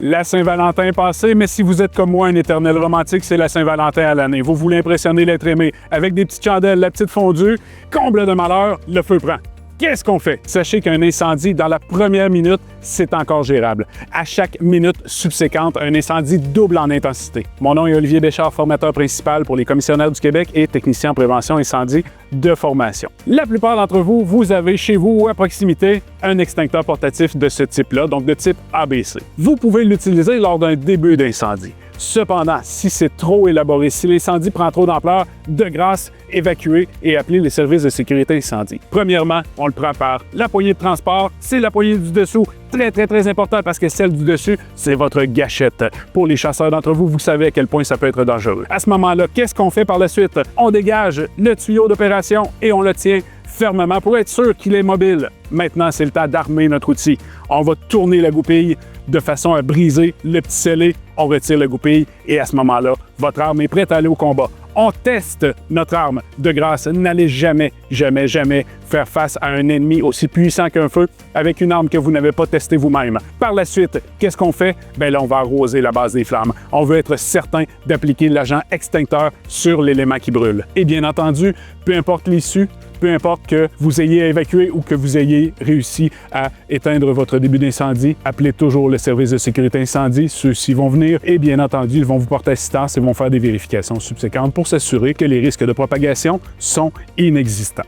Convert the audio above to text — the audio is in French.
La Saint-Valentin est passée, mais si vous êtes comme moi un éternel romantique, c'est la Saint-Valentin à l'année. Vous voulez impressionner l'être aimé avec des petites chandelles, la petite fondue, comble de malheur, le feu prend. Qu'est-ce qu'on fait? Sachez qu'un incendie, dans la première minute, c'est encore gérable. À chaque minute subséquente, un incendie double en intensité. Mon nom est Olivier Béchard, formateur principal pour les commissionnaires du Québec et technicien en prévention incendie de formation. La plupart d'entre vous, vous avez chez vous ou à proximité un extincteur portatif de ce type-là, donc de type ABC. Vous pouvez l'utiliser lors d'un début d'incendie. Cependant, si c'est trop élaboré, si l'incendie prend trop d'ampleur, de grâce, évacuez et appelez les services de sécurité incendie. Premièrement, on le prend par la poignée de transport, c'est la poignée du dessous, très important parce que celle du dessus, c'est votre gâchette. Pour les chasseurs d'entre vous, vous savez à quel point ça peut être dangereux. À ce moment-là, qu'est-ce qu'on fait par la suite? On dégage le tuyau d'opération et on le tient fermement pour être sûr qu'il est mobile. Maintenant, c'est le temps d'armer notre outil. On va tourner la goupille de façon à briser le petit scellé. On retire la goupille et à ce moment-là, votre arme est prête à aller au combat. On teste notre arme. De grâce, n'allez jamais faire face à un ennemi aussi puissant qu'un feu avec une arme que vous n'avez pas testée vous-même. Par la suite, qu'est-ce qu'on fait? Bien là, on va arroser la base des flammes. On veut être certain d'appliquer l'agent extincteur sur l'élément qui brûle. Et bien entendu, peu importe l'issue, peu importe que vous ayez évacué ou que vous ayez réussi à éteindre votre début d'incendie, appelez toujours le service de sécurité incendie. Ceux-ci vont venir et bien entendu, ils vont vous porter assistance et vont faire des vérifications subséquentes pour s'assurer que les risques de propagation sont inexistants.